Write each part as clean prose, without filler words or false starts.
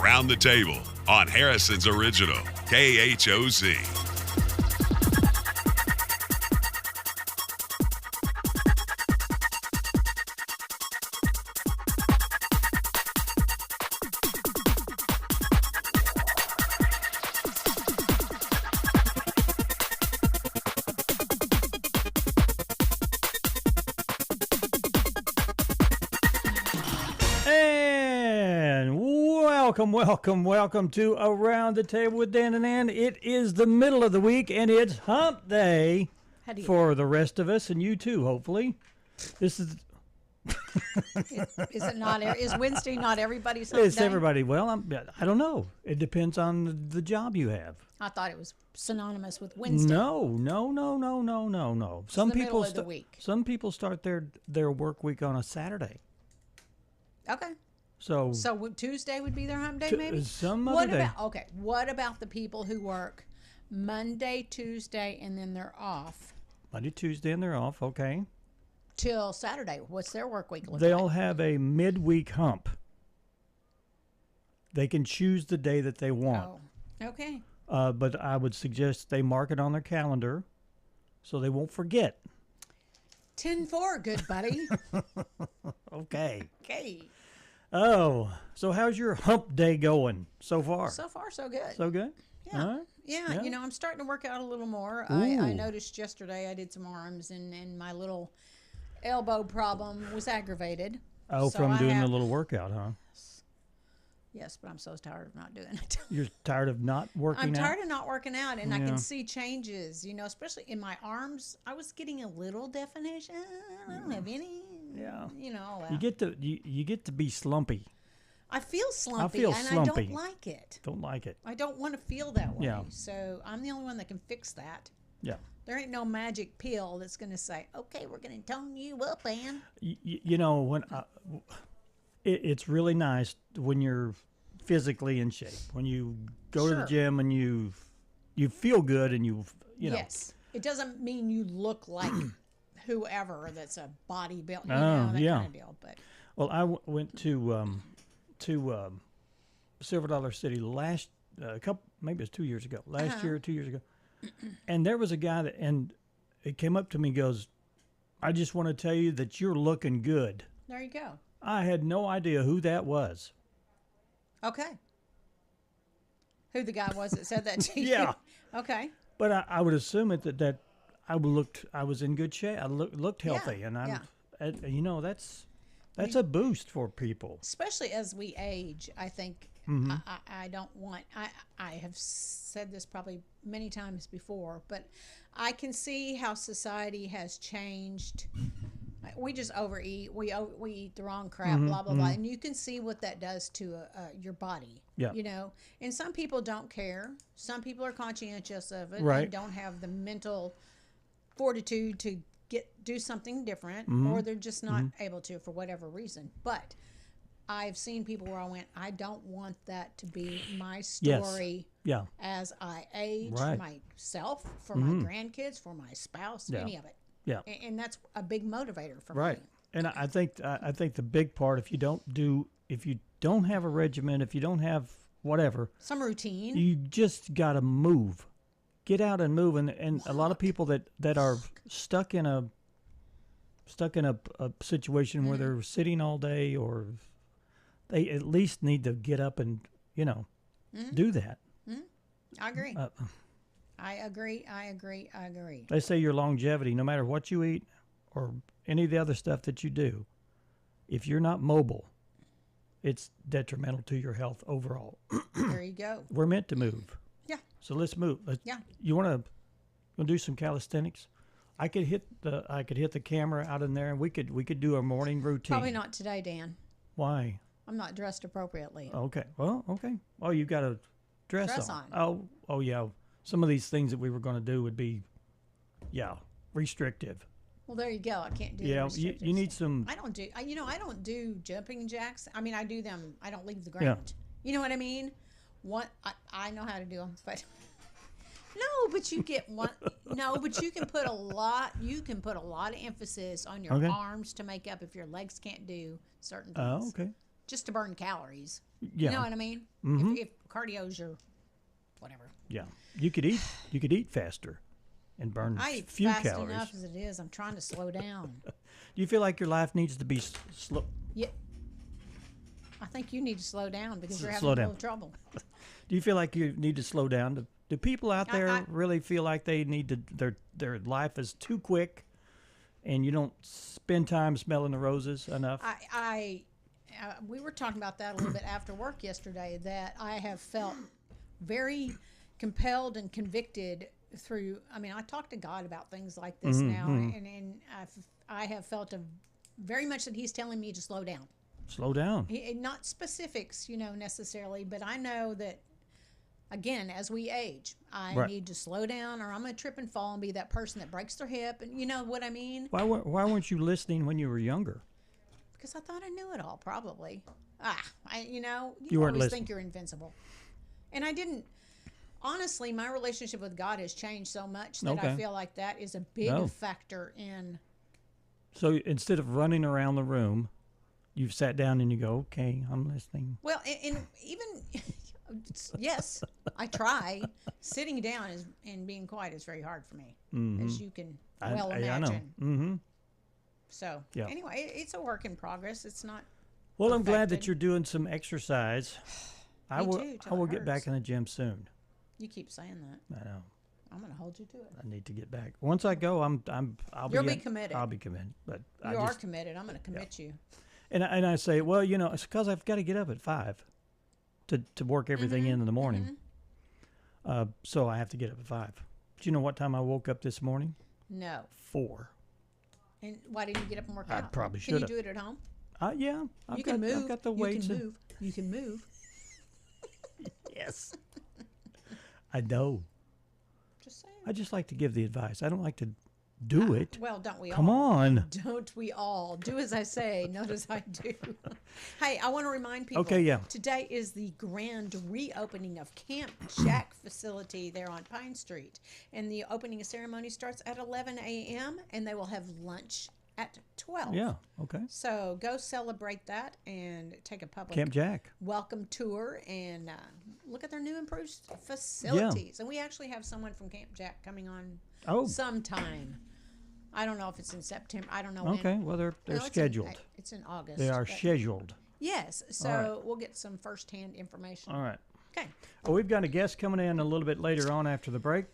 Around the Table on Harrison's Original, KHOC. Welcome to Around the Table with Dan and Ann. It is the middle of the week, and it's hump day for the rest of us, and you too, hopefully. This is... Is it not? Is Wednesday not everybody's hump day? It's everybody. Well, I don't know. It depends on the job you have. I thought it was synonymous with Wednesday. No. Some people middle of the week. Some people start their work week on a Saturday. Okay. So Tuesday would be their hump day, maybe? Some other day. What about the people who work Monday, Tuesday, and then they're off? Monday, Tuesday, and they're off, okay. Till Saturday. What's their work week look like? They'll have a midweek hump. They can choose the day that they want. Oh, okay. But I would suggest they mark it on their calendar so they won't forget. 10-4, good buddy. Okay. Okay. Oh, so how's your hump day going so far? So far, so good. So good? Yeah. All right. Yeah, you know, I'm starting to work out a little more. I noticed yesterday I did some arms, and my little elbow problem was aggravated. Oh, so from doing the little workout, huh? Yes, but I'm so tired of not doing it. You're tired of not working out? I'm tired of not working out, and I can see changes, you know, especially in my arms. I was getting a little definition. I don't have any. Yeah. You know. You get to be slumpy. I feel slumpy, slumpy. I don't like it. Don't like it. I don't want to feel that way. Yeah. So I'm the only one that can fix that. Yeah. There ain't no magic pill that's going to say, okay, we're going to tone you up, Ann. You know, when it's really nice when you're physically in shape. When you go to the gym and you feel good and you know. Yes. It doesn't mean you look like whoever that's a bodybuilder, that kind of deal. But well, I went to Silver Dollar City last maybe it was 2 years ago. Last year or 2 years ago. And there was a guy and it came up to me and goes, I just want to tell you that you're looking good. There you go. I had no idea who that was. Okay. Who the guy was that said that to you? Yeah. Okay. But I would assume that I was in good shape. I looked healthy, and you know that's a boost for people. Especially as we age, I think. I don't want. I have said this probably many times before, but I can see how society has changed. We just overeat. We eat the wrong crap. Blah blah blah, and you can see what that does to your body. Yeah. You know, and some people don't care. Some people are conscientious of it right. and don't have the mental fortitude to do something different, or they're just not able to for whatever reason. But I've seen people where I went, I don't want that to be my story as I age, for myself, for my grandkids, for my spouse, any of it. Yeah. And that's a big motivator for me. Right. And I think the big part, if you don't have a regimen, if you don't have whatever. Some routine. You just got to move. Get out and move. And a lot of people that are stuck in a situation where they're sitting all day, or they at least need to get up and, do that. I agree. I agree. They say your longevity, no matter what you eat or any of the other stuff that you do, if you're not mobile, it's detrimental to your health overall. There you go. We're meant to move. Yeah. So let's move. Yeah. You want to do some calisthenics? I could hit the camera out in there, and we could do a morning routine. Probably not today, Dan. Why? I'm not dressed appropriately. Okay. Well, okay. Oh, you got a dress on. Oh, yeah. Some of these things that we were going to do would be, restrictive. Well, there you go. I can't do. Yeah, you need some. I don't do jumping jacks. I mean, I do them. I don't leave the ground. You know what I mean? I know how to do them, but no. But you get one. No, but you can put a lot. You can put a lot of emphasis on your arms to make up if your legs can't do certain things. Oh, okay. just to burn calories. Yeah. You know what I mean? If cardio's your whatever. Yeah. You could eat faster and burn I eat few fast calories. enough as it is. I'm trying to slow down. Do you feel like your life needs to be slow? Yeah. I think you need to slow down because you're having Slow a down. little trouble. Do you feel like you need to slow down? Do people out there I- really feel like they need to their life is too quick, and you don't spend time smelling the roses enough? We were talking about that a little bit after work yesterday, that I have felt very compelled and convicted through. I mean, I talk to God about things like this now, and I have felt very much that He's telling me to slow down. Slow down. Not specifics, necessarily, but I know that, again, as we age, I Right. need to slow down, or I'm going to trip and fall and be that person that breaks their hip, and you know what I mean? Why weren't you listening when you were younger? Because I thought I knew it all, probably. You You weren't always listening. think you're invincible. And I didn't. Honestly, my relationship with God has changed so much that I Okay. feel like that is a big No. factor in. So instead of running around the room, you've sat down and you go, "Okay, I'm listening." Well, and even yes, I try. Sitting down and being quiet is very hard for me, as you can well I imagine. know. Mm-hmm. So Yeah. anyway, it's a work in progress. It's not. Well, I'm glad that perfected. you're doing some exercise. I Me will. too, till I will it get back hurts. in the gym soon. You keep saying that. I know. I'm going to hold you to it. I need to get back. Once I go, I'll You'll be in- committed. I'll be committed. But You are committed. I'm going to commit you. and I say, well, it's because I've got to get up at 5 to work everything in the morning. So I have to get up at 5. Do you know what time I woke up this morning? No. 4. And why didn't you get up and work I out? probably Can you should've. do it at home? Yeah. You can move. I've got the weights. You can move. You can move. Yes. I know. Just saying. I just like to give the advice. I don't like to do it. Well, don't we all? Come on. Don't we all? Do as I say, not as I do. Hey, I want to remind people. Okay, yeah. Today is the grand reopening of Camp Jack facility there on Pine Street. And the opening ceremony starts at 11 a.m. and they will have lunch at 12. Yeah. Okay. So go celebrate that and take a public Camp Jack. welcome tour and look at their new improved facilities. And we actually have someone from Camp Jack coming on sometime. I don't know if it's in September. I don't know Okay. when. Well, they're No, it's scheduled. It's in August. They are but- scheduled. Yes. So right. we'll get some firsthand information. All right. Okay. Well, we've got a guest coming in a little bit later on after the break.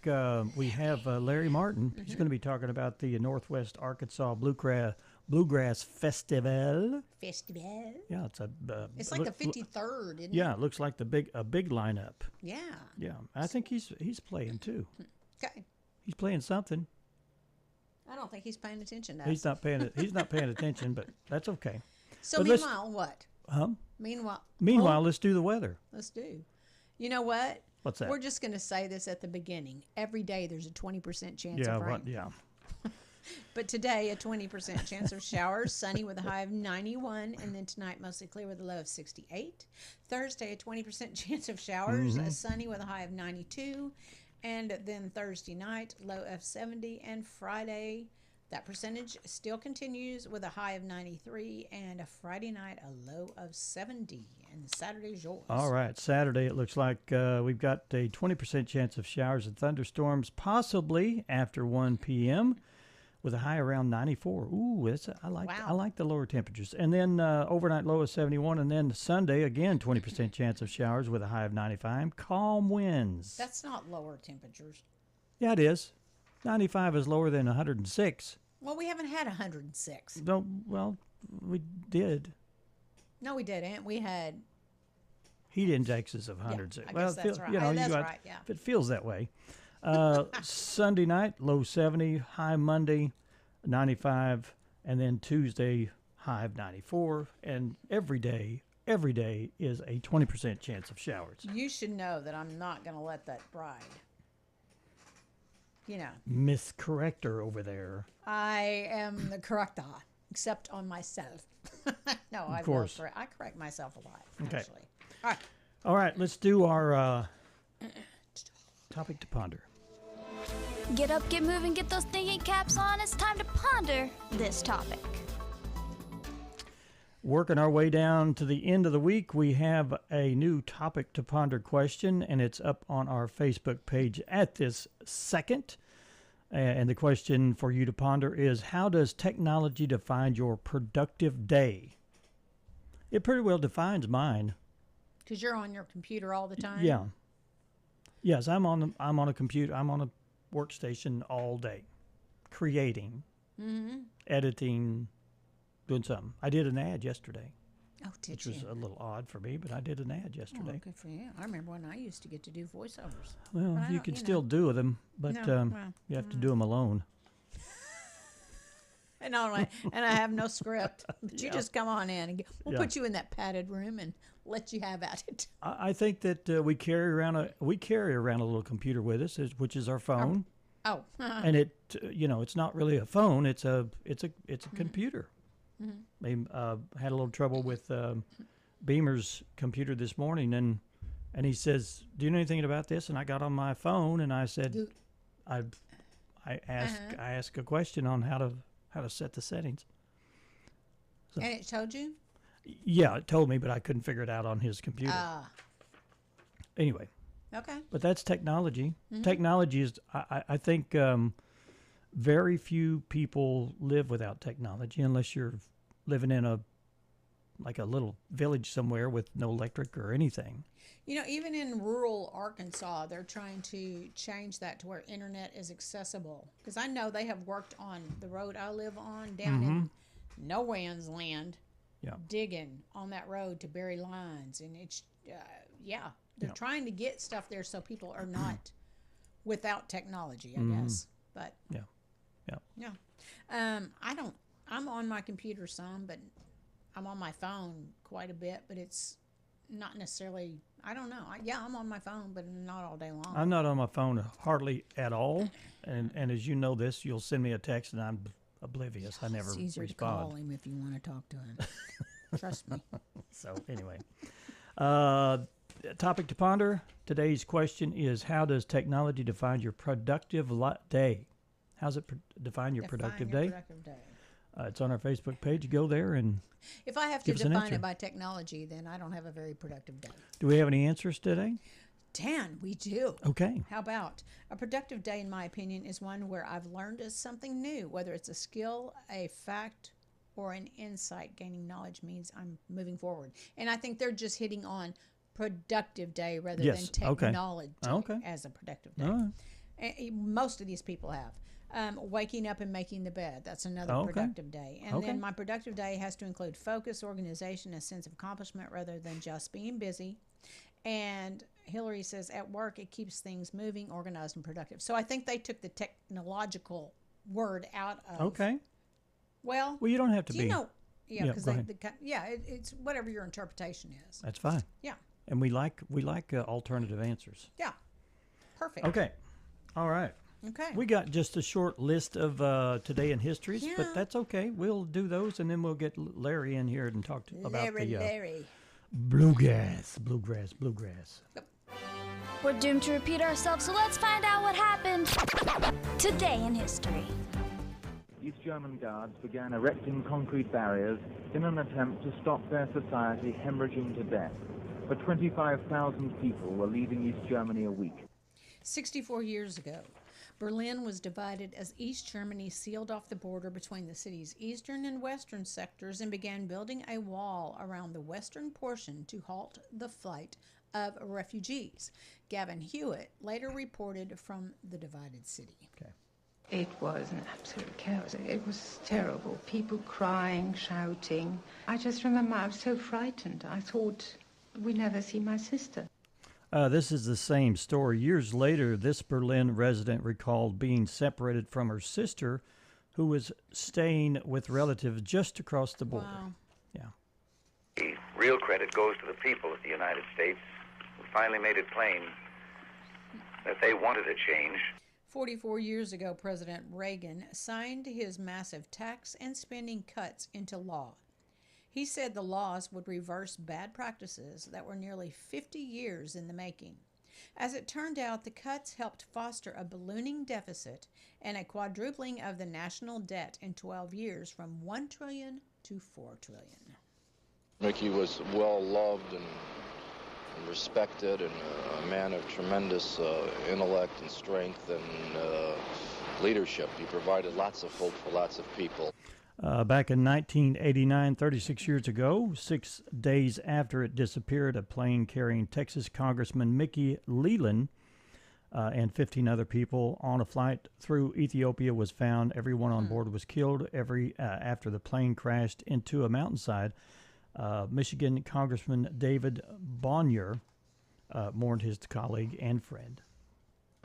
We have Larry Martin. He's going to be talking about the Northwest Arkansas Bluegrass Festival. Festival. Yeah, it's a. It's like the 53rd, isn't Yeah, it? it looks like a big lineup. Yeah. Yeah, I think he's playing too. Okay. He's playing something. I don't think he's paying attention to us. He's not paying attention, but that's okay. So but let's- meanwhile, what? Huh? Meanwhile, Let's do the weather. let's do. You know what? What's that? We're just going to say this at the beginning. Every day there's a 20% chance Yeah, of rain. what? Yeah. But today, a 20% chance of showers, sunny with a high of 91, and then tonight, mostly clear with a low of 68. Thursday, a 20% chance of showers, sunny with a high of 92, and then Thursday night, low of 70, and Friday, that percentage still continues with a high of 93, and a Friday night, a low of 70, and Saturday's yours. All right, Saturday it looks like we've got a 20% chance of showers and thunderstorms, possibly after 1 p.m. with a high around 94. Ooh, I like the lower temperatures. And then overnight low of 71, and then Sunday again 20% chance of showers with a high of 95. Calm winds. That's not lower temperatures. Yeah, it is. 95 is lower than 106. Well, we haven't had 106. No, well, we did. No, we didn't. We had Heat indexes of 106. I well, guess that's right. you That's got- right, yeah. If it feels that way. Sunday night, low 70, high Monday, 95, and then Tuesday, high of 94. And every day is a 20% chance of showers. You should know that I'm not going to let that ride. You know, Miss Corrector over there. I am the corrector, except on myself. No, I course. I correct myself a lot, Okay. actually. All right. All right, let's do our topic to ponder. Get up, get moving, get those thinking caps on. It's time to ponder this topic. Working our way down to the end of the week, we have a new topic to ponder question, and it's up on our Facebook page at this second. And the question for you to ponder is, how does technology define your productive day? It pretty well defines mine. Because you're on your computer all the time? Yeah. Yes, I'm on a computer. I'm on a workstation all day, creating, editing, doing something. I did an ad yesterday. Oh, did which you? was a little odd for me, but I did an ad yesterday. Oh, good for you. I remember when I used to get to do voiceovers. Well, you can still do them, but you have to do them alone. And I have no script. But you just come on in and we'll put you in that padded room and let you have at it. I think that we carry around a little computer with us, which is our phone. Oh. And it it's not really a phone. It's a computer. Mm-hmm. I had a little trouble with Beamer's computer this morning, and he says, "Do you know anything about this?" And I got on my phone and I said, I asked a question on how to set the settings. So, and it told you? Yeah, it told me, but I couldn't figure it out on his computer. Anyway. Okay. But that's technology. Mm-hmm. Technology is, I think, very few people live without technology unless you're living in a little village somewhere with no electric or anything. Even in rural Arkansas, they're trying to change that to where internet is accessible. Because I know they have worked on the road I live on down in no man's land, digging on that road to bury lines. And it's, they're trying to get stuff there so people are not without technology, I guess. But I'm on my computer some, but I'm on my phone quite a bit, but it's not necessarily, I don't know. I'm on my phone, but not all day long. I'm not on my phone hardly at all. And as you know this, you'll send me a text and I'm oblivious. I never respond. It's easier to call him if you want to talk to him. Trust me. So anyway, topic to ponder. Today's question is, how does technology define your productive day? How does it define your productive day? It's on our Facebook page. Go there and if I have to define it by technology, then I don't have a very productive day. Do we have any answers today? Dan, we do. Okay. How about a productive day, in my opinion, is one where I've learned something new, whether it's a skill, a fact, or an insight. Gaining knowledge means I'm moving forward. And I think they're just hitting on productive day rather than technology as a productive day. Right. Most of these people have. Waking up and making the bed. That's another productive day. And then my productive day has to include focus, organization, a sense of accomplishment rather than just being busy. And Hillary says at work, it keeps things moving, organized, and productive. So I think they took the technological word out of. Okay. Well, you don't have to be. Because it's whatever your interpretation is. That's fine. Yeah. And we like alternative answers. Yeah. Perfect. Okay. All right. Okay. We got just a short list of today in histories, but that's okay. We'll do those, and then we'll get Larry in here and talk about the Bluegrass. Yep. We're doomed to repeat ourselves, so let's find out what happened today in history. East German guards began erecting concrete barriers in an attempt to stop their society hemorrhaging to death. But 25,000 people were leaving East Germany a week. 64 years ago, Berlin was divided as East Germany sealed off the border between the city's eastern and western sectors and began building a wall around the western portion to halt the flight of refugees. Gavin Hewitt later reported from the divided city. Okay. It was an absolute chaos. It was terrible. People crying, shouting. I just remember I was so frightened. I thought, we'd never see my sister. This is the same story. Years later, this Berlin resident recalled being separated from her sister, who was staying with relatives just across the border. Wow. Yeah. The real credit goes to the people of the United States, who finally made it plain that they wanted a change. 44 years ago, President Reagan signed his massive tax and spending cuts into law. He said the laws would reverse bad practices that were nearly 50 years in the making. As it turned out, the cuts helped foster a ballooning deficit and a quadrupling of the national debt in 12 years from $1 trillion to $4 trillion. Mickey was well loved and respected, and a man of tremendous intellect and strength and leadership. He provided lots of hope for lots of people. Back in 1989, 36 years ago, 6 days after it disappeared, a plane carrying Texas Congressman Mickey Leland and 15 other people on a flight through Ethiopia was found. Everyone on board was killed after the plane crashed into a mountainside. Michigan Congressman David Bonnier mourned his colleague and friend.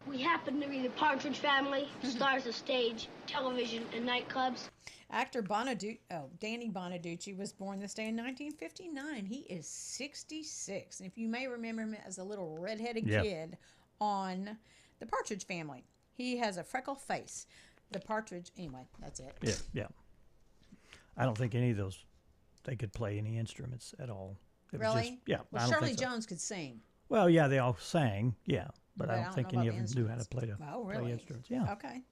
We happen to be the Partridge Family, stars of stage, television, and nightclubs. Actor Danny Bonaducci was born this day in 1959. He is 66. And if you may remember him as a little redheaded kid on The Partridge Family, he has a freckle face. The Partridge, anyway, that's it. Yeah. I don't think any of those, they could play any instruments at all. Really? Well, Well, Shirley Jones could sing. Well, yeah, they all sang, but I don't think any of them knew how to play really? instruments. Yeah. Okay.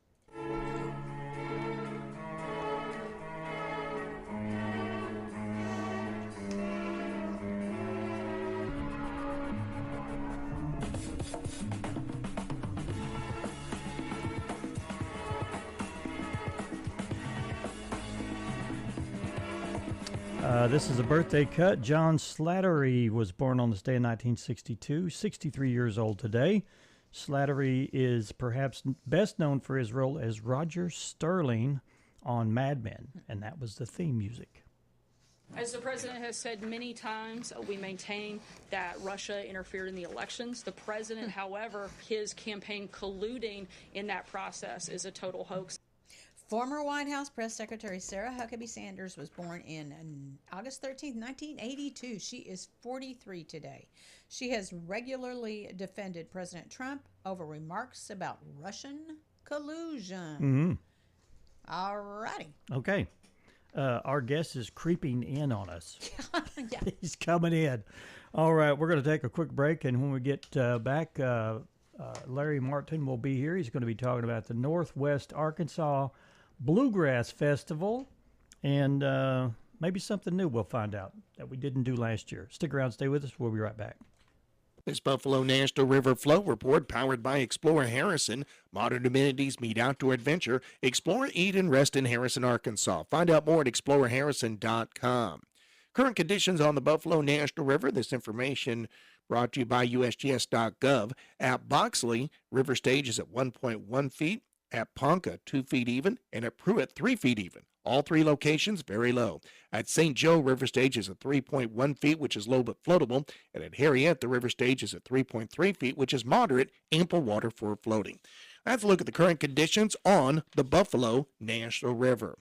This is a birthday cut. John Slattery was born on this day in 1962, 63 years old today. Slattery is perhaps best known for his role as Roger Sterling on Mad Men, and that was the theme music. As the president has said many times, we maintain that Russia interfered in the elections. The president, however, his campaign colluding in that process is a total hoax. Former White House Press Secretary Sarah Huckabee Sanders was born in August 13, 1982. She is 43 today. She has regularly defended President Trump over remarks about Russian collusion. All righty. Okay. Our guest is creeping in on us. Yeah. He's coming in. All right, we're going to take a quick break, and when we get back, Larry Martin will be here. He's going to be talking about the Northwest Arkansas Bluegrass Festival, and maybe something new we'll find out that we didn't do last year. Stick around, stay with us. We'll be right back. This Buffalo National River Flow Report, powered by Explorer Harrison. Modern amenities meet outdoor adventure. Explore, eat, and rest in Harrison, Arkansas. Find out more at explorerharrison.com. Current conditions on the Buffalo National River. This information brought to you by USGS.gov. At Boxley, river stage is at 1.1 feet. At Ponca, 2 feet even, and at Pruitt, 3 feet even. All three locations very low. At St. Joe, river stage is at 3.1 feet, which is low but floatable. And at Harriet, the river stage is at 3.3 feet, which is moderate, ample water for floating. Let's look at the current conditions on the Buffalo National River.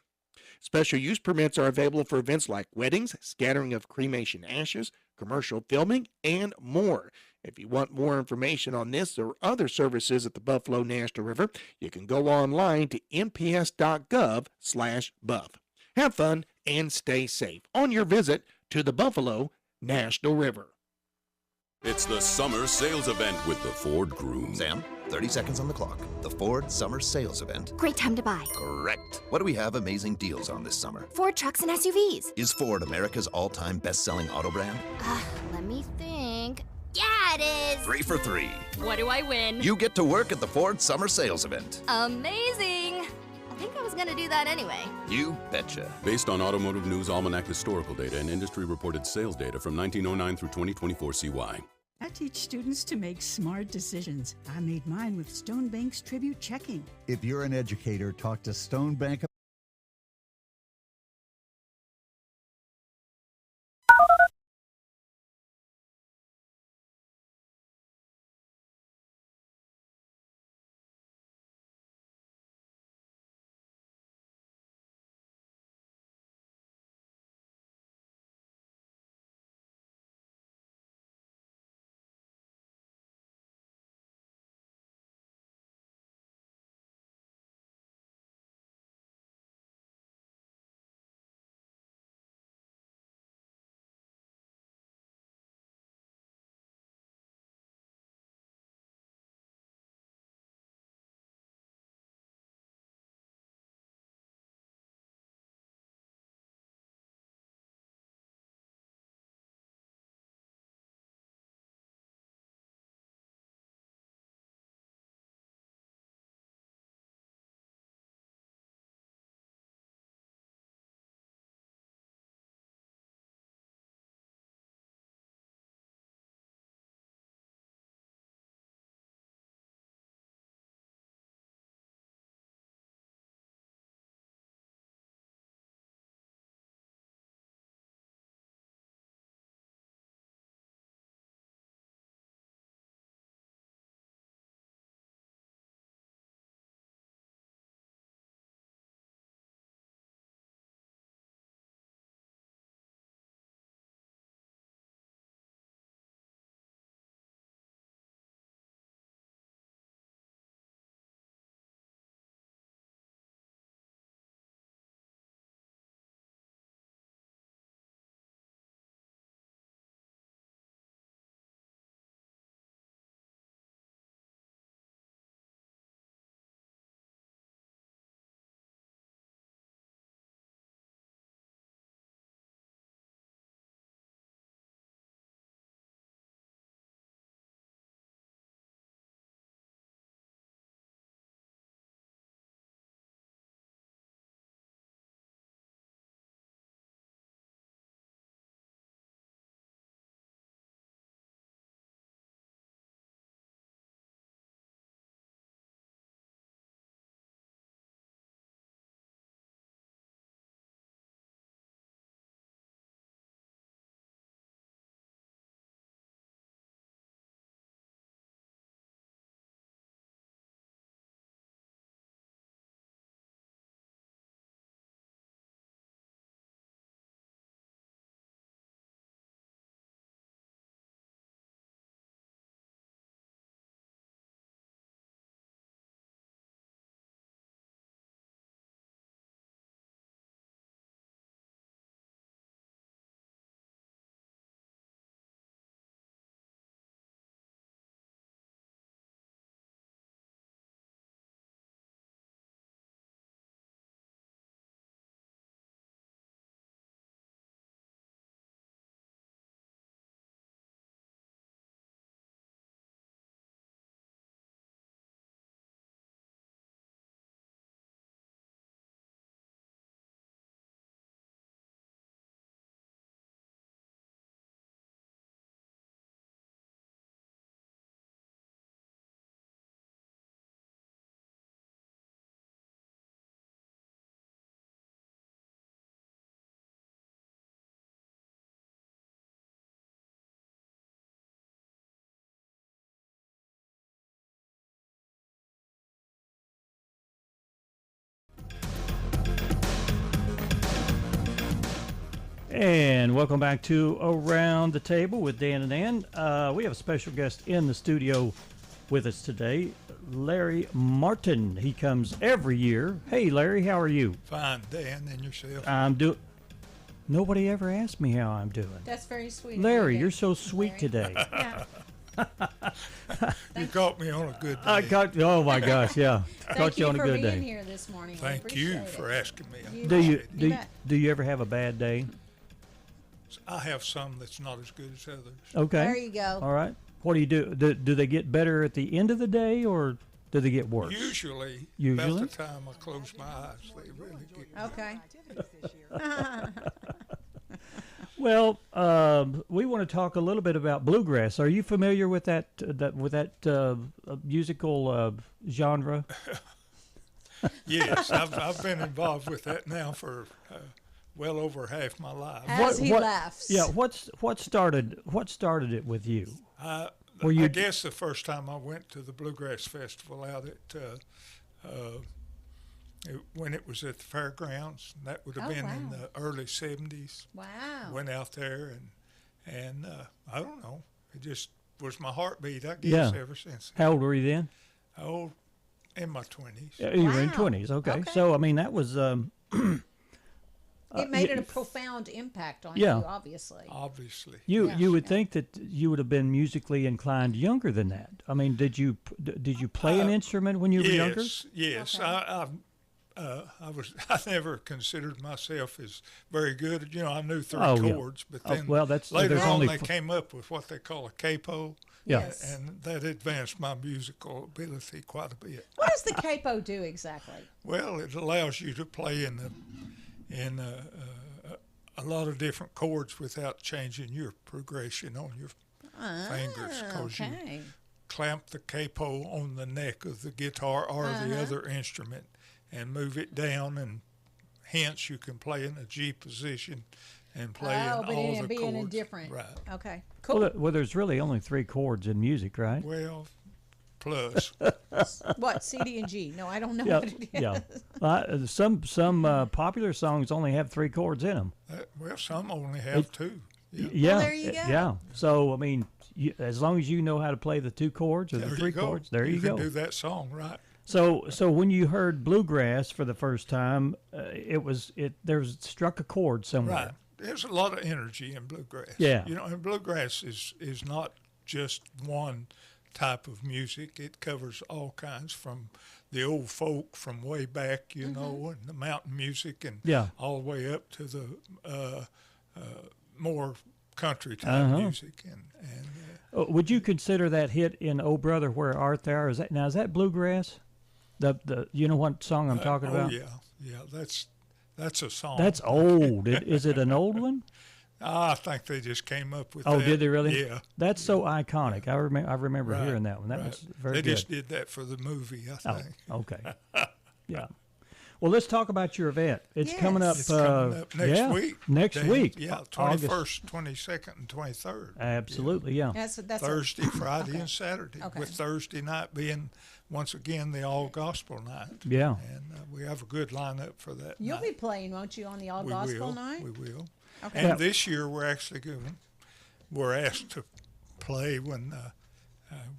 Special use permits are available for events like weddings, scattering of cremation ashes, commercial filming, and more. If you want more information on this or other services at the Buffalo National River, you can go online to nps.gov/buff. Have fun and stay safe on your visit to the Buffalo National River. It's the summer sales event with the Ford Groom. Sam, 30 seconds on the clock. The Ford Summer Sales Event. Great time to buy. Correct. What do we have amazing deals on this summer? Ford trucks and SUVs. Is Ford America's all-time best-selling auto brand? Let me think. Yeah, it is. 3 for 3. What do I win? You get to work at the Ford Summer Sales Event. Amazing. I think I was going to do that anyway. You betcha. Based on Automotive News Almanac historical data and industry-reported sales data from 1909 through 2024 CY. I teach students to make smart decisions. I made mine with Stone Bank's Tribute Checking. If you're an educator, talk to Stone Bank And welcome back to Around the Table with Dan and Ann. We have a special guest in the studio with us today, Larry Martin. He comes every year. Hey, Larry, how are you? Fine, Dan, and yourself? Nobody ever asked me how I'm doing. That's very sweet. Larry, you're so sweet today. Yeah. You caught me on a good day. Oh my gosh, yeah. Caught you on a good Thank you for day. being here this morning. Thank you for asking me. Do you ever have a bad day? I have some that's not as good as others. Okay. There you go. All right. What do you do? Do they get better at the end of the day, or do they get worse? Usually, Usually? about the time I close my eyes, they really get Okay. Well, we want to talk a little bit about bluegrass. Are you familiar with that musical genre? Yes, I've been involved with that now for well over half my life. As he laughs. Yeah. What started it with you? I guess the first time I went to the Bluegrass Festival out at when it was at the fairgrounds, that would have been in the early 70s. Wow. Went out there and I don't know, it just was my heartbeat, I guess, Yeah. ever since. How old were you then? Oh, in my 20s. You were in 20s. Okay. So I mean that was. It made a profound impact on Yeah. you, obviously. Obviously. You would think that you would have been musically inclined younger than that. I mean, did you play an instrument when you were younger? Yes. Okay. I never considered myself as very good. You know, I knew three yeah. chords, but then later later on only they came up with what they call a capo. Yeah. Yes. And that advanced my musical ability quite a bit. What does the capo do exactly? Well, it allows you to play in a lot of different chords without changing your progression on your fingers, because you clamp the capo on the neck of the guitar or the other instrument and move it down, and hence you can play in a G position and play in all the chords. In a different. Right. Okay. Cool. Well, there's really only 3 chords in music, right? Well, plus. What, C, D, and G? No, I don't know Yeah, what it is. yeah. Some popular songs only have 3 chords in them. Well, some only have 2. Yeah. Yeah. Well, there you go. Yeah. So I mean, as long as you know how to play the 2 chords or the 3 chords, there you go. You can do that song, right? So when you heard bluegrass for the first time, there struck a chord somewhere. Right. There's a lot of energy in bluegrass. Yeah. You know, and bluegrass is not just one type of music. It covers all kinds, from the old folk from way back, you know, and the mountain music, and all the way up to the more country type music. And would you consider that hit in "Oh Brother, Where Art Thou"? Is that bluegrass? The you know what song I'm talking about? Yeah, that's a song. That's old. Is it an old one? I think they just came up with that. Oh, did they really? Yeah. That's so iconic. I remember hearing that one. That was very good. They just did that for the movie, I think. Oh, okay. Yeah. Well, let's talk about your event. It's coming up. It's coming up next week. Next week. Yeah, 21st, 22nd, and 23rd. Absolutely, yeah. That's Thursday, Friday, and Saturday. Okay. With Thursday night being, once again, the all-gospel night. Yeah. And we have a good lineup for that You'll night. be playing, won't you, on the all-gospel night? We will. Okay. And this year we're actually we're asked to play when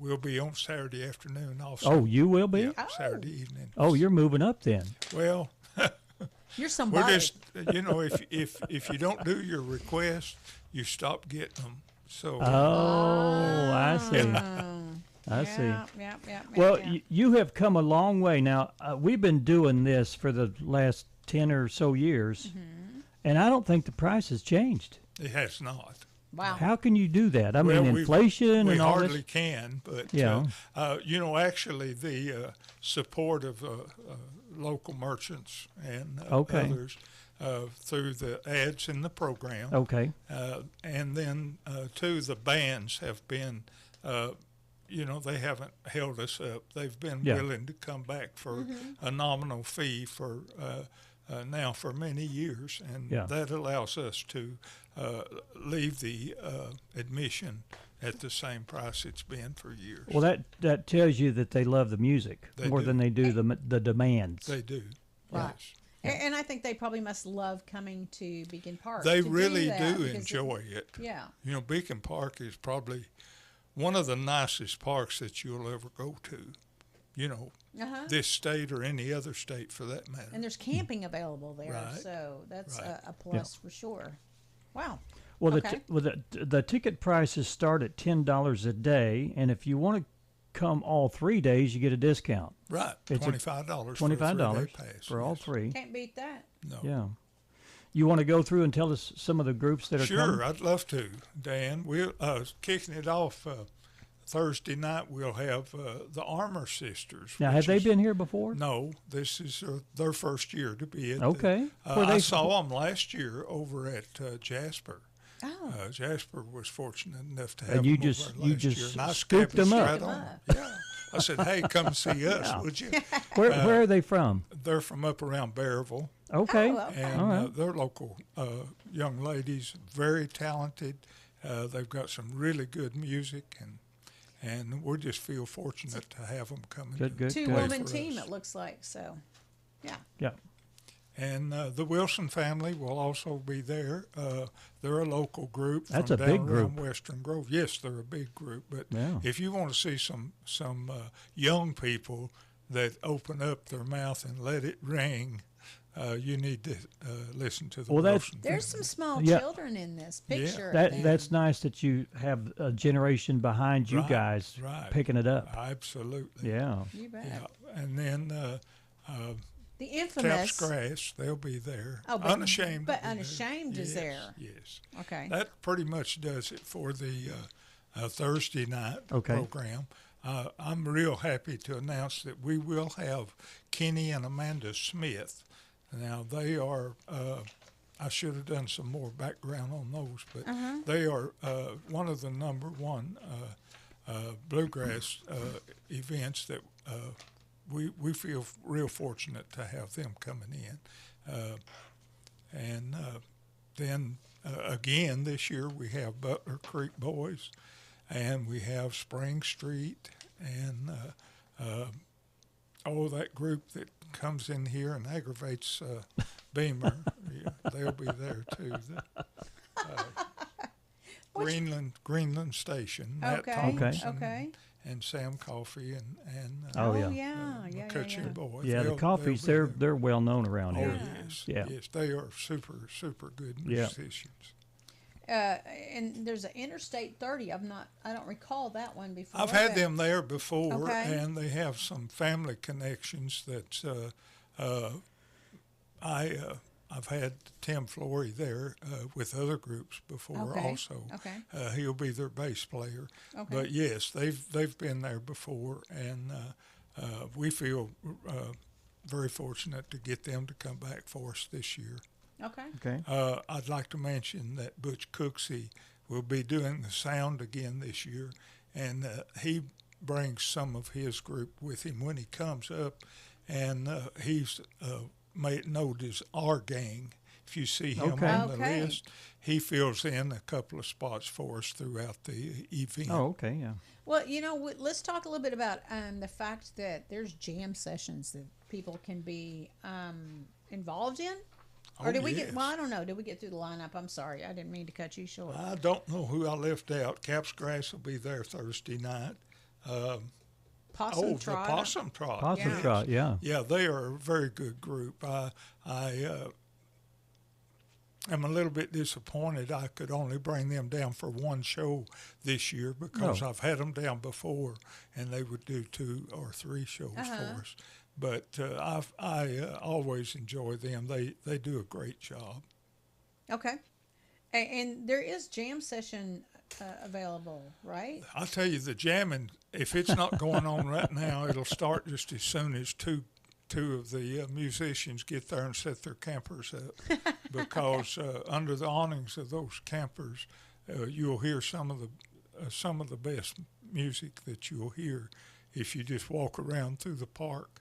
we'll be on Saturday afternoon also. Oh, you will be? Yeah, Saturday evening. Oh, you're moving up then. Well, you're somebody. We're just, you know, if you don't do your request, you stop getting them. So. I see. I see. Yeah. Well, you have come a long way. Now, we've been doing this for the last 10 or so years, and I don't think the price has changed. It has not. Wow. How can you do that? I mean, inflation and all this? We hardly can, but, you know, actually the support of local merchants and others through the ads in the program. Okay. And then, too, the bands have been, you know, they haven't held us up. They've been willing to come back for a nominal fee for now for many years, and that allows us to leave the admission at the same price it's been for years. Well, that tells you that they love the music more than they do the demands. They do. Right. Yes. And I think they probably must love coming to Beacon Park. They to really that do enjoy it. Yeah. You know, Beacon Park is probably one of the nicest parks that you'll ever go to. You know, this state or any other state for that matter. And there's camping available there, Right. so that's a plus for sure. Wow. Well, the ticket prices start at $10 a day, and if you want to come all 3 days, you get a discount. Right, It's $25 $25 for a 3-day pass. for all three. Can't beat that. No. Yeah. You want to go through and tell us some of the groups that are coming? Sure, I'd love to, Dan. We're kicking it off Thursday night. We'll have the Armour Sisters. Now, have they been here before? No, this is their first year to be at. Okay. I saw them last year over at Jasper. Oh. Jasper was fortunate enough to have And you them just over you last year, just and I scooped them up. straight on. Yeah. I said, "Hey, come see us, would you?" Where are they from? They're from up around Bearville. Okay. And All right. they're local young ladies, very talented. They've got some really good music, and we just feel fortunate to have them coming. Good. 2-woman team, it looks like. So, yeah. Yeah. And the Wilson family will also be there. They're a local group. That's from a big down group. around Western Grove. Yes, they're a big group. But Yeah. if you want to see some young people that open up their mouth and let it ring, you need to listen to the Wilson There's family. some small Yeah. children in this picture. That's nice that you have a generation behind you guys picking it up. Absolutely. Yeah. You bet. Yeah. And then The infamous. Caps Grass, they'll be there. Oh, but Unashamed. But will be Unashamed there. is there. Yes. Okay. That pretty much does it for the Thursday night program. I'm real happy to announce that we will have Kenny and Amanda Smith. Now, they are, I should have done some more background on those, but they are one of the number one bluegrass events that we feel real fortunate to have them coming in. And then again this year we have Butler Creek Boys, and we have Spring Street, and that group that comes in here and aggravates Beamer. They'll be there too. Greenland Station. Matt Thompson and Sam Coffey and McCutcheon Boys. Yeah, the Coffeys, they're well known around here. Yes, they are super good musicians. And there's an Interstate 30. I don't recall that one before. I've had them there before, and they have some family connections that I've had Tim Flory there with other groups before also. He'll be their bass player. But yes, they've been there before, and we feel very fortunate to get them to come back for us this year. Okay. I'd like to mention that Butch Cooksey will be doing the sound again this year, and he brings some of his group with him when he comes up, and he's made note as our gang. If you see him on the list, he fills in a couple of spots for us throughout the event. Oh, okay, yeah. Well, let's talk a little bit about the fact that there's jam sessions that people can be involved in. Or did we get? Well, I don't know. Did we get through the lineup? I'm sorry, I didn't mean to cut you short. I don't know who I left out. Caps Grass will be there Thursday night. Possum Trot. The Possum Trot. Possum Trot, yeah. Yeah, they are a very good group. I am a little bit disappointed I could only bring them down for one show this year because I've had them down before, and they would do 2 or 3 shows for us. But I always enjoy them. They do a great job. Okay. And there is jam session available, right? I'll tell you, the jamming, if it's not going on right now, it'll start just as soon as two of the musicians get there and set their campers up, because under the awnings of those campers, you'll hear some of the best music that you'll hear if you just walk around through the park.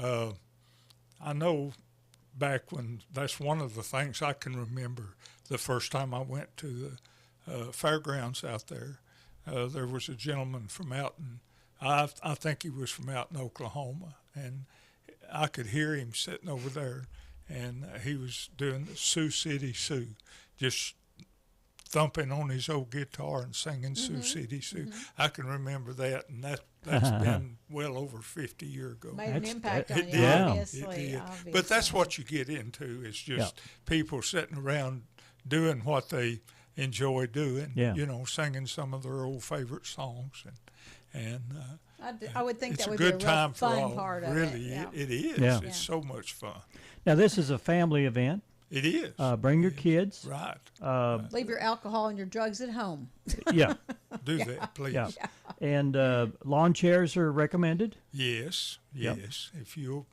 I know back when, that's one of the things I can remember, the first time I went to the fairgrounds out there, there was a gentleman from out in, I think he was from out in Oklahoma, and I could hear him sitting over there, and he was doing the Sioux City Sioux, just thumping on his old guitar and singing Sioux City Sioux. I can remember that, and that's been well over 50 years ago. Made an impact on you, obviously. But that's what you get into, is just people sitting around doing what they enjoy doing, singing some of their old favorite songs. And I would think it's that would a good be a real time for fun all. part of really, it. it is. Yeah. It's so much fun. Now, this is a family event. It is. Bring your kids. Right. Leave your alcohol and your drugs at home. Yeah. Do that, please. Yeah. And lawn chairs are recommended? Yes. If you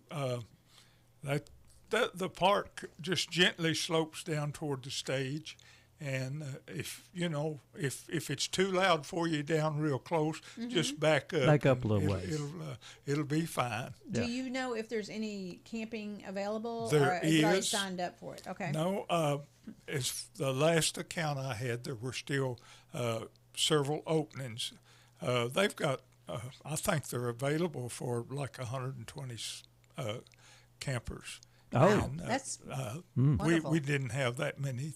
the park just gently slopes down toward the stage, and if it's too loud for you down real close, just back up. Back up a little ways. It'll be fine. Do you know if there's any camping available? There or have you already is. signed up for it? Okay. No, it's the last account I had, there were still several openings. They've got, I think they're available for like 120 campers. Oh, and, that's wonderful. We didn't have that many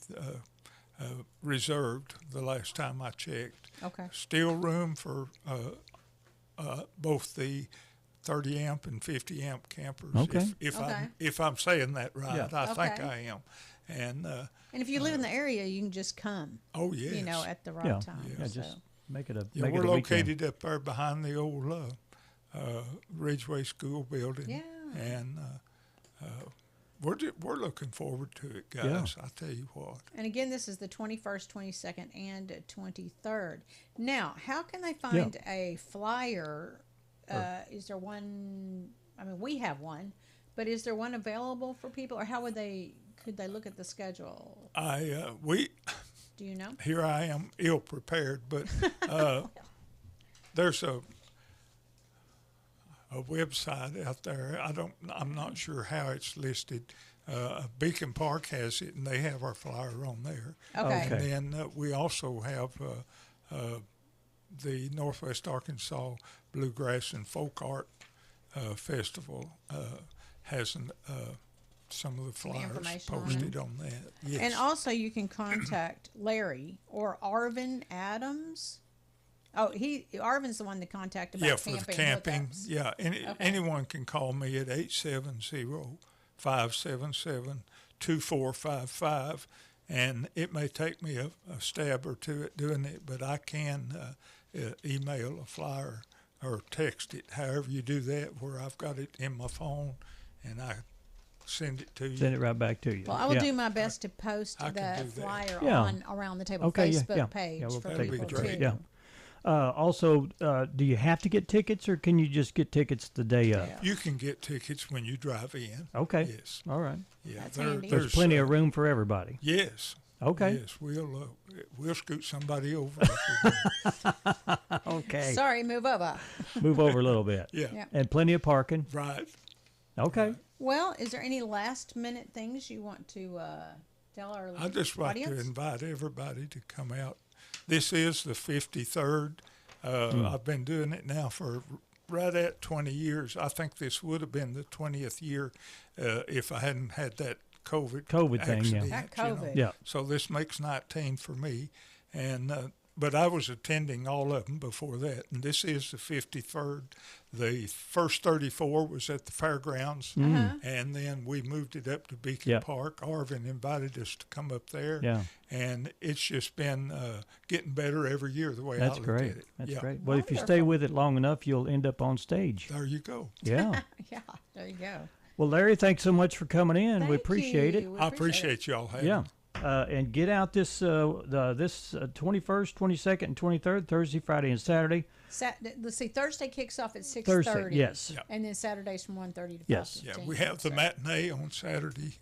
reserved the last time I checked. Okay. Still room for both the 30 amp and 50 amp campers. Okay. If I'm saying that right, Yeah. I think I am. And if you live in the area, you can just come. Oh yes. At the right time. Yeah, so. just make it a. Yeah, make we're it a located weekend. up there behind the old Ridgeway School building. Yeah. And we're looking forward to it, guys. Yeah. I tell you what. And again, this is the 21st, 22nd, and 23rd. Now, how can they find a flyer? Is there one? I mean, we have one, but is there one available for people, or how would they? Could they look at the schedule? Do you know? Here I am, ill prepared, but there's a website out there. I'm not sure how it's listed. Beacon Park has it, and they have our flyer on there. Okay. And then we also have the Northwest Arkansas Bluegrass and Folk Art Festival has some of the flyers posted on that. Yes. And also, you can contact Larry or Arvin Adams. Oh, Arvin's the one to contact about for camping. the camping. hookups. Yeah, anyone can call me at 870-577-2455, and it may take me a stab or two at doing it, but I can email a flyer or text it, however you do that, where I've got it in my phone, and I send it to you. Send it right back to you. Well, I will do my best to post the flyer on Around the Table Facebook page for people too. Yeah. Also, do you have to get tickets, or can you just get tickets the day of? You can get tickets when you drive in. Okay. Yes. All right. Yeah. There's plenty of room for everybody. Yes. Okay. Yes, we'll scoot somebody over. Okay. Sorry, move over. Move over a little bit. Yeah. And plenty of parking. Right. Okay. Well, is there any last minute things you want to tell our audience? I'd just like to invite everybody to come out. This is the 53rd. I've been doing it now for right at 20 years. I think this would have been the 20th year if I hadn't had that COVID thing, accident. That COVID. Yeah. So this makes 19 for me. And but I was attending all of them before that. And this is the 53rd. The first 34 was at the fairgrounds. And then we moved it up to Beacon Park. Arvin invited us to come up there. Yeah. And it's just been getting better every year the way I look at it. That's great. Well, if you stay with it long enough, you'll end up on stage. There you go. Yeah. Yeah, there you go. Well, Larry, thanks so much for coming in. We appreciate it. I appreciate y'all having me. And get out this 21st, 22nd, and 23rd, Thursday, Friday, and Saturday. Let's see, Thursday kicks off at 6:30. Thursday, yes. And then Saturday's from 1:30 to 5:15. Yes. Yeah, we have the matinee on Saturday.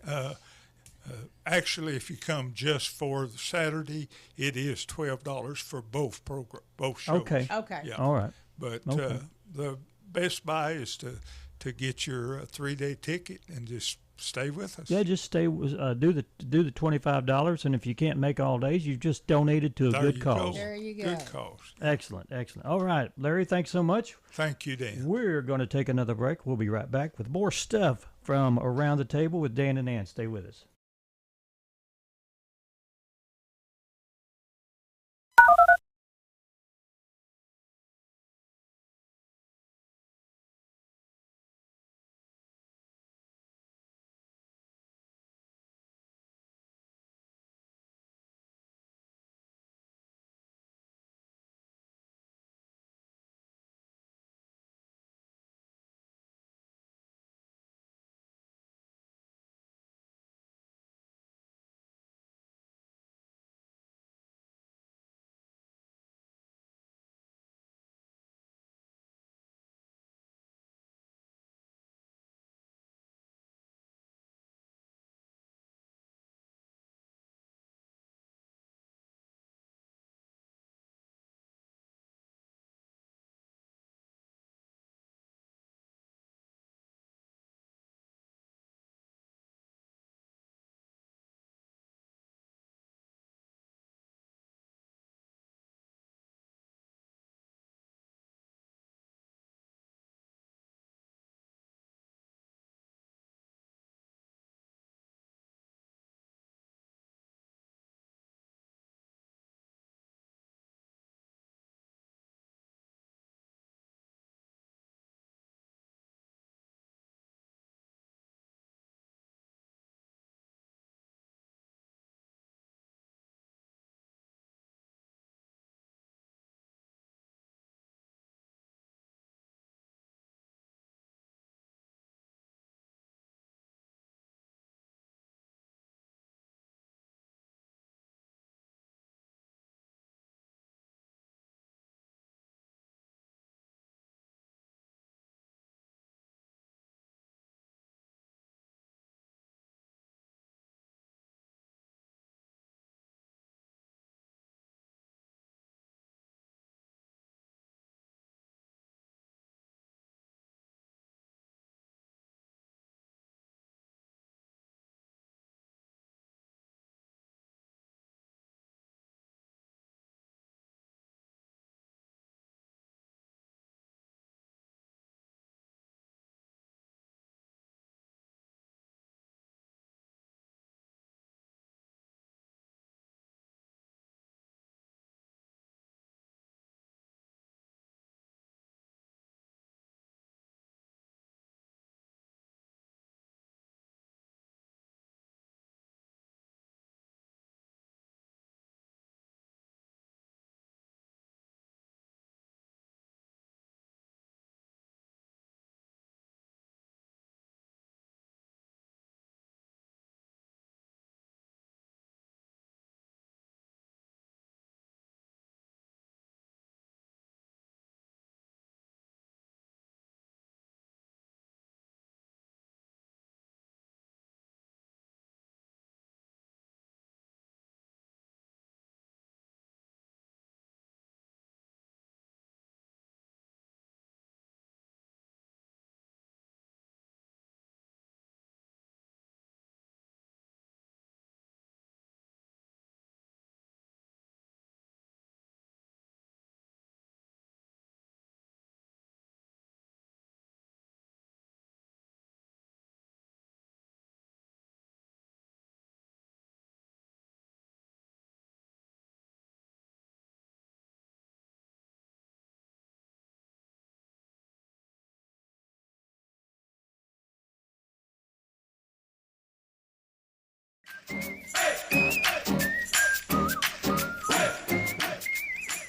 Actually, if you come just for the Saturday, it is $12 for both shows. Okay. Yeah. All right. But the best buy is to get your 3-day ticket and just stay with us. Yeah, just stay. Do the $25, and if you can't make all days, you just donate it to a good cause. There you go. Good cause. Excellent. All right, Larry, thanks so much. Thank you, Dan. We're going to take another break. We'll be right back with more stuff from Around the Table with Dan and Ann. Stay with us.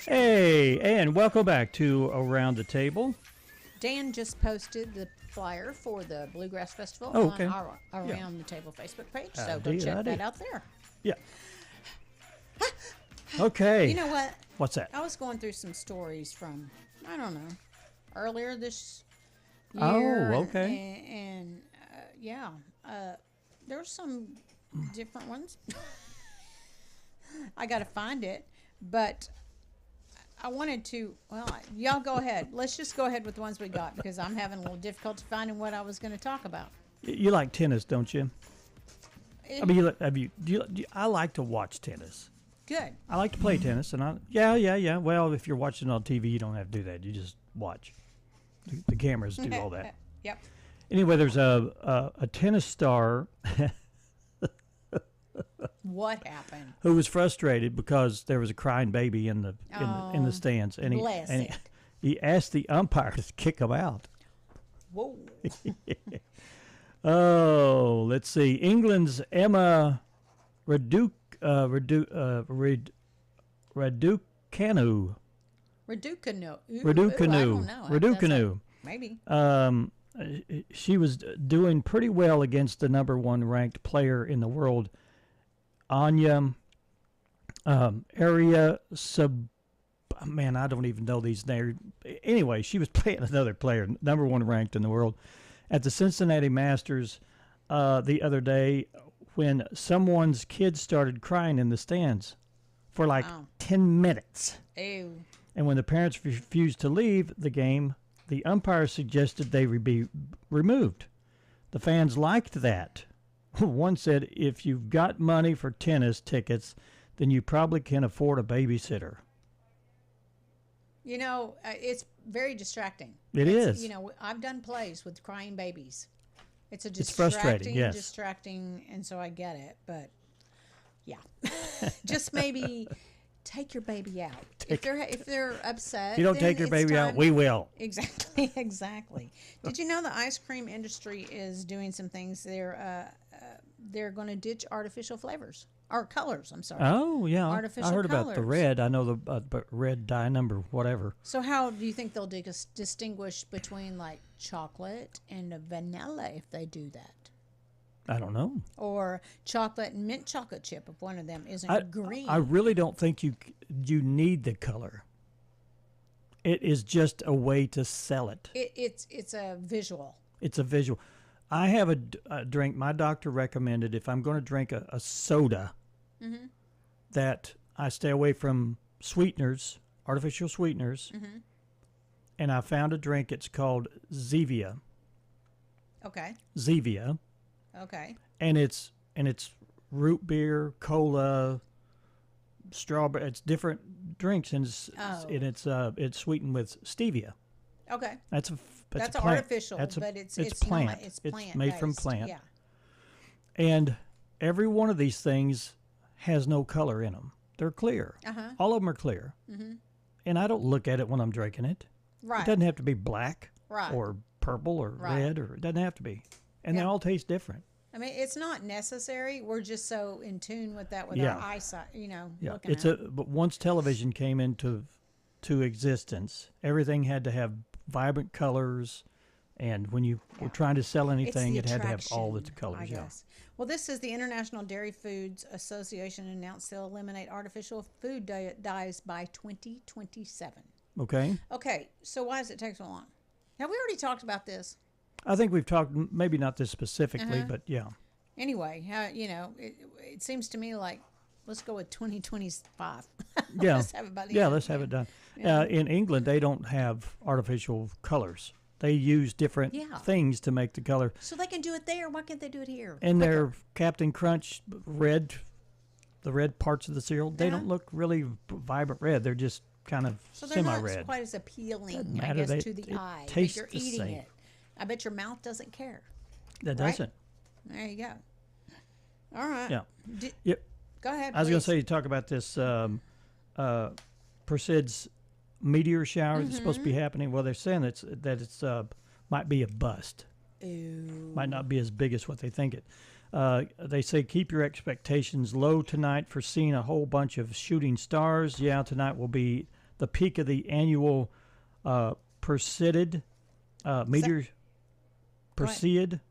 Hey, and welcome back to Around the Table. Dan just posted the flyer for the Bluegrass Festival okay. on our Around the Table Facebook page, so go check that out there. Yeah. Okay. You know what? What's that? I was going through some stories from, I don't know, earlier this year. Oh, okay. And there's some different ones. I got to find it, but I wanted to, y'all go ahead. Let's just go ahead with the ones we got because I'm having a little difficulty finding what I was going to talk about. You like tennis, don't you? I mean, I like to watch tennis. Good. I like to play tennis, and yeah. Well, if you're watching on TV, you don't have to do that. You just watch. The cameras do all that. Yep. Anyway, there's a tennis star What happened? who was frustrated because there was a crying baby in the in the stands, and he asked the umpire to kick him out. Whoa. Oh, let's see. England's Emma Raducanu. Raducanu. Raducanu. Maybe. She was doing pretty well against the number one ranked player in the world, Anya Area Sub. Man, I don't even know these names. Anyway, she was playing another player, number one ranked in the world, at the Cincinnati Masters the other day when someone's kid started crying in the stands for like 10 minutes. Ew. And when the parents refused to leave the game, the umpire suggested they be removed. The fans liked that. One said, if you've got money for tennis tickets, then you probably can afford a babysitter. You know, it's very distracting. It's, You know, I've done plays with crying babies. It's frustrating, yes. Distracting, and so I get it. But, yeah. Just maybe take your baby out. If they're upset. If you don't take your baby out, we will. Exactly, exactly. Did you know the ice cream industry is doing some things? They're going to ditch artificial flavors. Or colors, I'm sorry. Oh, yeah. Artificial I heard colors. about the red. I know the red dye number, whatever. So how do you think they'll distinguish between, like, chocolate and vanilla if they do that? I don't know. Or chocolate and mint chocolate chip if one of them isn't green. I really don't think you need the color. It is just a way to sell it. It's a visual. It's a visual. I have a drink. My doctor recommended if I'm going to drink a soda, that I stay away from sweeteners, artificial sweeteners. And I found a drink. It's called Zevia. Okay. Zevia. Okay. And it's root beer, cola, strawberry. It's different drinks, and it's sweetened with stevia. Okay. That's plant. Artificial, but it's plant. Not, it's plant. It's made from plant. Yeah. And every one of these things has no color in them. They're clear. All of them are clear. And I don't look at it when I'm drinking it. Right. It doesn't have to be black right. or purple or red, or it doesn't have to be. And they all taste different. I mean, it's not necessary. We're just so in tune with that with our eyesight, looking at it. But once television came into existence, everything had to have vibrant colors, and when you were trying to sell anything, it had to have all the colors. I guess. Well, this is the International Dairy Foods Association announced they'll eliminate artificial food dyes by 2027. Okay. Okay, so why does it take so long? Have we already talked about this? I think we've talked, maybe not this specifically, but yeah. Anyway, it seems to me like, let's go with 2025. Yeah. Let's have it by the end. Let's have it done. Yeah. In England, they don't have artificial colors. They use different things to make the color. So they can do it there. Why can't they do it here? And their Captain Crunch red, the red parts of the cereal, they don't look really vibrant red. They're just kind of semi-red. So they're not quite as appealing, I guess, to the eye. Tastes but you're eating the same. it. I bet your mouth doesn't care. That doesn't. There you go. All right. Yeah. Yep. Go ahead, I was going to say, you talk about this Perseids meteor shower that's supposed to be happening. Well, they're saying that it's might be a bust. Ew. Might not be as big as what they think it. They say keep your expectations low tonight for seeing a whole bunch of shooting stars. Yeah, tonight will be the peak of the annual Perseid meteor. Perseid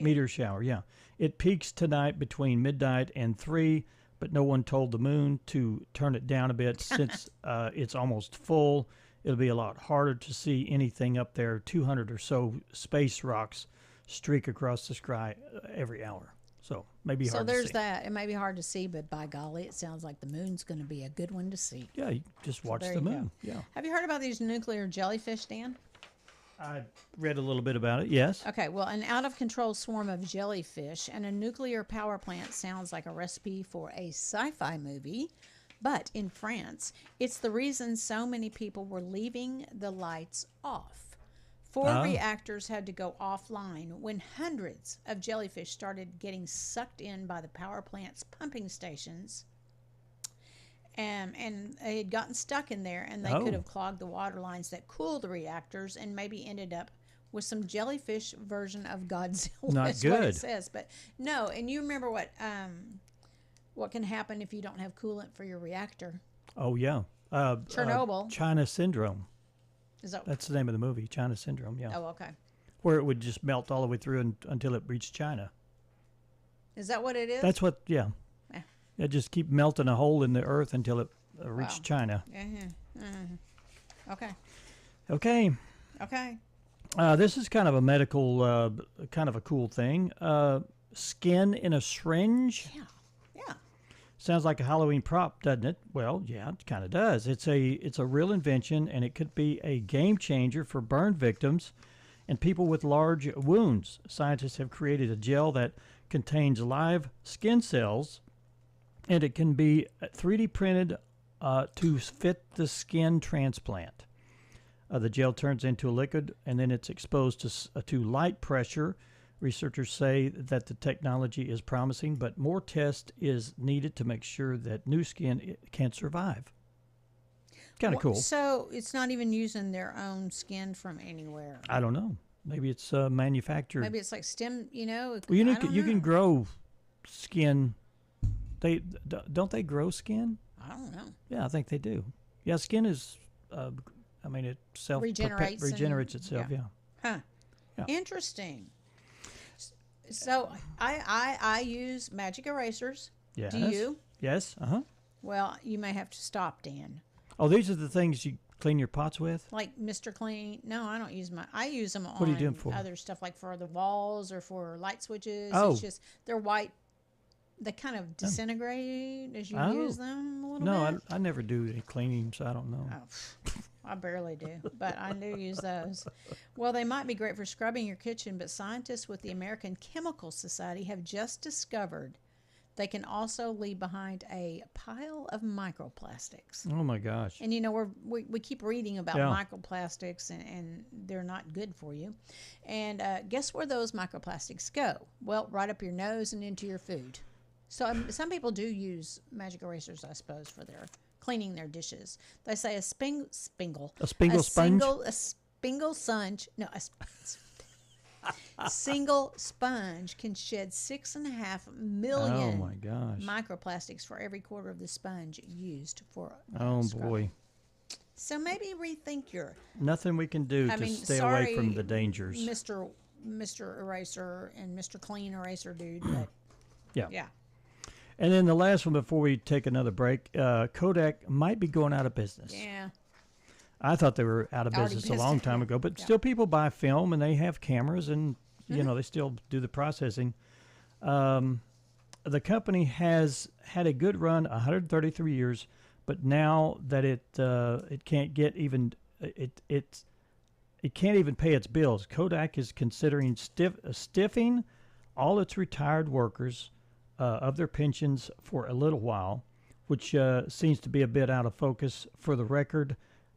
meteor shower. Yeah, it peaks tonight between midnight and 3. But no one told the moon to turn it down a bit since it's almost full. It'll be a lot harder to see anything up there. 200 or so space rocks streak across the sky every hour. So maybe hard to see. So there's that. It may be hard to see, but by golly, it sounds like the moon's going to be a good one to see. Yeah, you just watch the moon. Yeah. Have you heard about these nuclear jellyfish, Dan? I read a little bit about it, yes. Okay, well, an out-of-control swarm of jellyfish and a nuclear power plant sounds like a recipe for a sci-fi movie. But in France, it's the reason so many people were leaving the lights off. 4 reactors had to go offline when hundreds of jellyfish started getting sucked in by the power plant's pumping stations. And they had gotten stuck in there, and they could have clogged the water lines that cool the reactors and maybe ended up with some jellyfish version of Godzilla. Not is good. what it says. But no, and you remember what can happen if you don't have coolant for your reactor. Oh, yeah. Chernobyl. China Syndrome. That's the name of the movie, China Syndrome, yeah. Oh, okay. Where it would just melt all the way through until it reached China. Is that what it is? That's what, yeah. It just keep melting a hole in the earth until it reached China. Okay. Okay. Okay. This is kind of a medical, kind of a cool thing. Skin in a syringe. Yeah. Sounds like a Halloween prop, doesn't it? Well, yeah, it kind of does. It's a real invention, and it could be a game changer for burn victims and people with large wounds. Scientists have created a gel that contains live skin cells, and it can be 3D printed to fit the skin transplant. The gel turns into a liquid, and then it's exposed to light pressure. Researchers say that the technology is promising, but more test is needed to make sure that new skin can survive. Kind of cool. So it's not even using their own skin from anywhere. I don't know. Maybe it's manufactured. Maybe it's like stem. Well, you can grow skin. Don't they grow skin? I don't know. Yeah, I think they do. Yeah, skin is. It regenerates itself. Yeah. Huh. Yeah. Interesting. So I use magic erasers. Yes. Do you? Yes. Well, you may have to stop, Dan. Oh, these are the things you clean your pots with? Like Mr. Clean. No, I don't use I use them what are you doing for? Other stuff, like for the walls or for light switches. Oh. It's just they're white. They kind of disintegrate as you use them a little bit. No, I never do any cleaning, so I don't know. Oh, I barely do, but I do use those. Well, they might be great for scrubbing your kitchen, but scientists with the American Chemical Society have just discovered they can also leave behind a pile of microplastics. Oh, my gosh. And, we keep reading about microplastics, and they're not good for you. And guess where those microplastics go? Well, right up your nose and into your food. So some people do use magic erasers, I suppose, for their cleaning their dishes. They say a spingle sponge. A single sponge can shed 6.5 million microplastics for every quarter of the sponge used for scrubbing. Boy. So maybe rethink your. Nothing we can do to stay away from the dangers. Mr. Eraser and Mr. Clean Eraser dude, but yeah. And then the last one before we take another break, Kodak might be going out of business. Yeah. I thought they were out of business a long time ago, but still people buy film and they have cameras and, they still do the processing. The company has had a good run, 133 years, but now that it can't get even, it can't even pay its bills. Kodak is considering stiffing all its retired workers of their pensions for a little while, which seems to be a bit out of focus. For the record,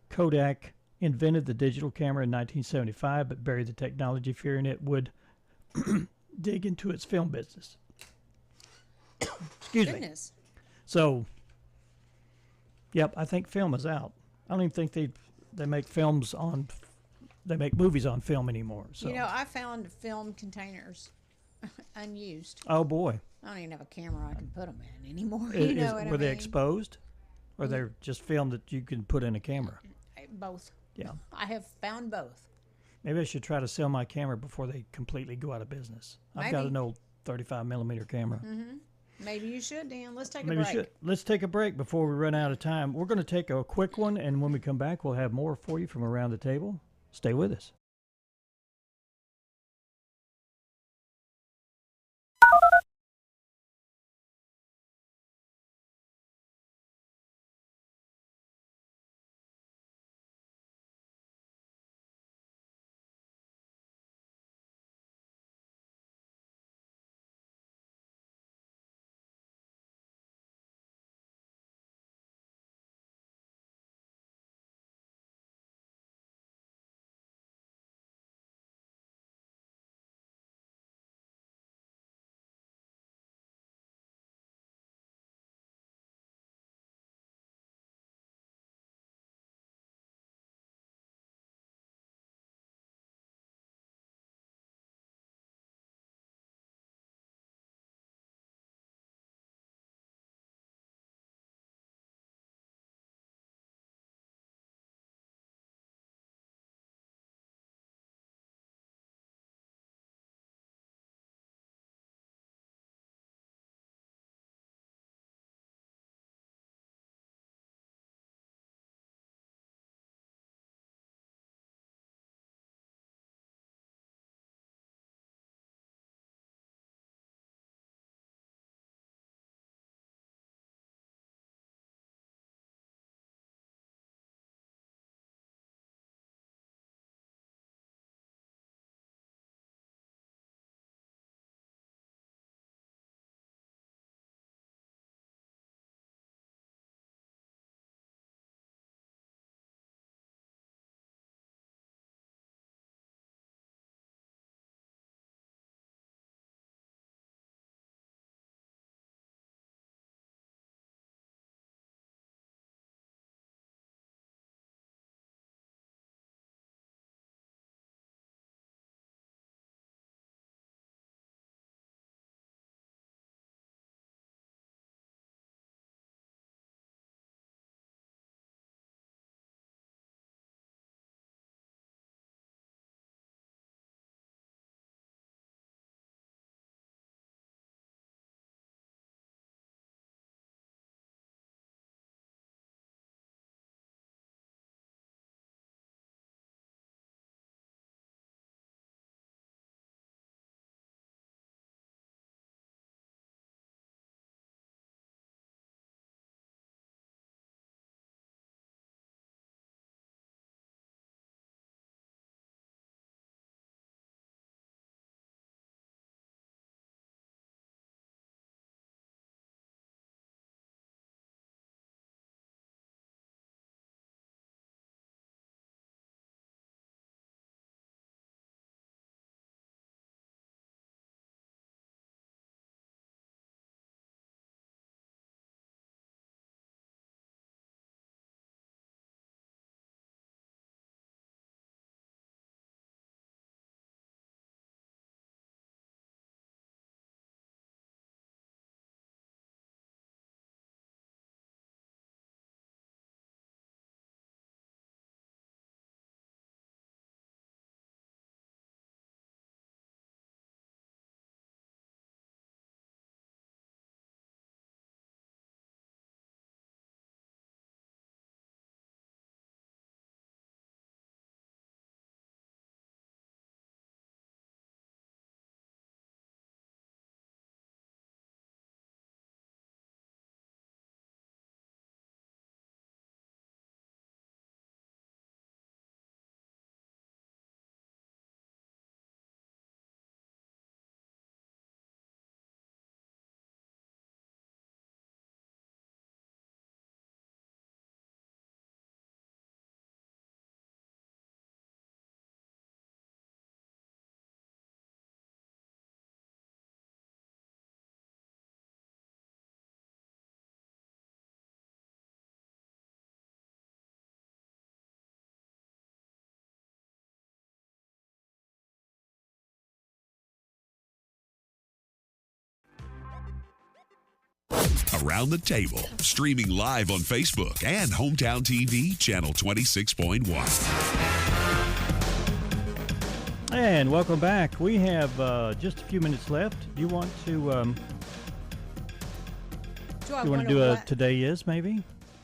Kodak invented the digital camera in 1975, but buried the technology, fearing it would dig into its film business. Excuse me. So, I think film is out. I don't even think they make films on. They make movies on film anymore. So. I found film containers unused. Oh boy. I don't even have a camera I can put them in anymore. Were they exposed? Or they're just film that you can put in a camera? Both. Yeah. I have found both. Maybe I should try to sell my camera before they completely go out of business. Maybe. I've got an old 35 millimeter camera. Mm-hmm. Maybe you should, Dan. Let's take a break. Let's take a break before we run out of time. We're going to take a quick one, and when we come back, we'll have more for you from around the table. Stay with us. Around the Table, streaming live on Facebook and Hometown TV, channel 26.1. And welcome back. We have just a few minutes left. Do you want to? You want to do a Today Is, maybe?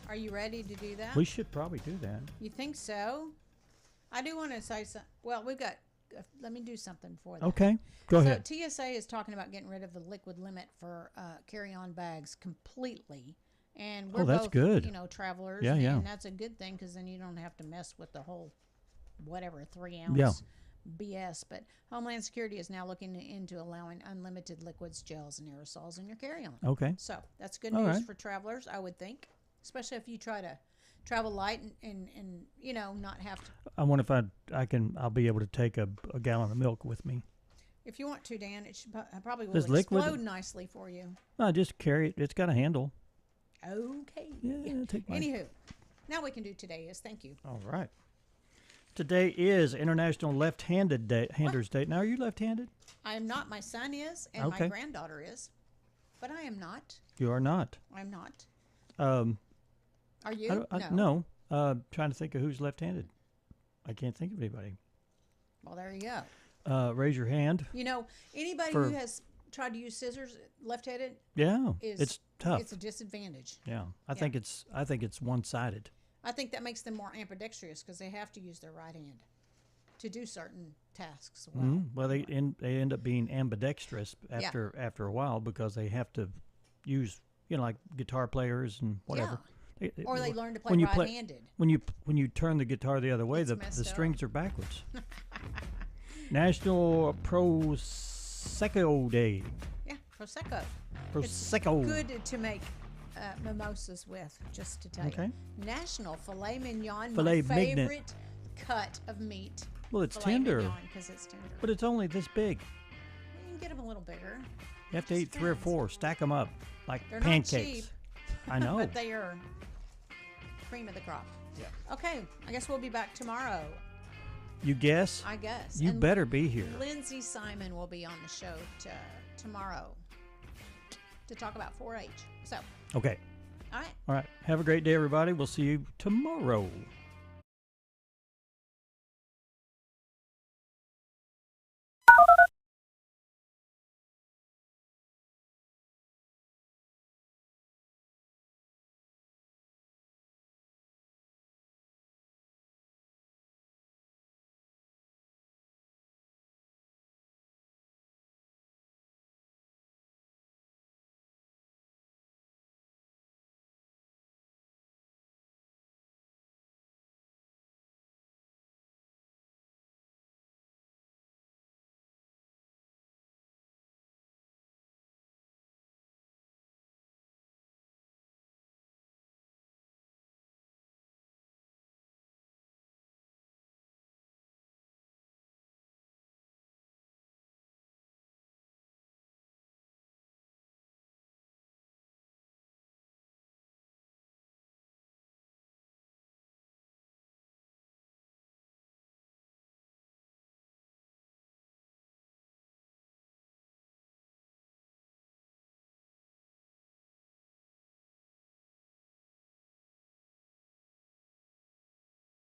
Are you ready to do that? We should probably do that. You think so? I do want to say something. Well, we've got. Let me do something for that. Okay, go ahead. So TSA is talking about getting rid of the liquid limit for carry-on bags completely, and we're that's both, good. Travelers. Yeah, and that's a good thing because then you don't have to mess with the whole, 3-ounce. Yeah. BS, but Homeland Security is now looking into allowing unlimited liquids, gels, and aerosols in your carry-on. Okay. So that's good news for travelers, I would think, especially if you try to travel light and not have to. I wonder if I'll be able to take a gallon of milk with me. If you want to, Dan, it should probably will Does explode liquid? nicely for you. No, just carry it. It's got a handle. Okay. Yeah, take mine. Anywho, now we can do Today Is. Thank you. All right. Today is International Left-Handed Handers Day. Now, are you left-handed? I am not. My son is, and my granddaughter is, but I am not. You are not. I'm not. Are you? No. Trying to think of who's left-handed. I can't think of anybody. Well, there you go. Raise your hand. Anybody who has tried to use scissors left-handed. Yeah, it's tough. It's a disadvantage. Yeah, I think it's one-sided. I think that makes them more ambidextrous because they have to use their right hand to do certain tasks. Well, they end up being ambidextrous after a while because they have to use like guitar players and whatever. Yeah. Or they learn to play right-handed. When you turn the guitar the other way, the strings are backwards. National Prosecco Day. Yeah, Prosecco. Prosecco. It's good to make mimosas with, just to tell you. National Filet Mignon, my favorite cut of meat. Well, it's filet tender. Because it's tender. But it's only this big. You can get them a little bigger. You have to eat 3 or 4. Stack them up like They're pancakes. Not cheap, I know. But they are cream of the crop. Yeah. Okay, I guess we'll be back tomorrow. You guess? I guess. You better be here. Lindsay Simon will be on the show tomorrow to talk about 4-H. So. Okay. All right. All right. Have a great day, everybody. We'll see you tomorrow.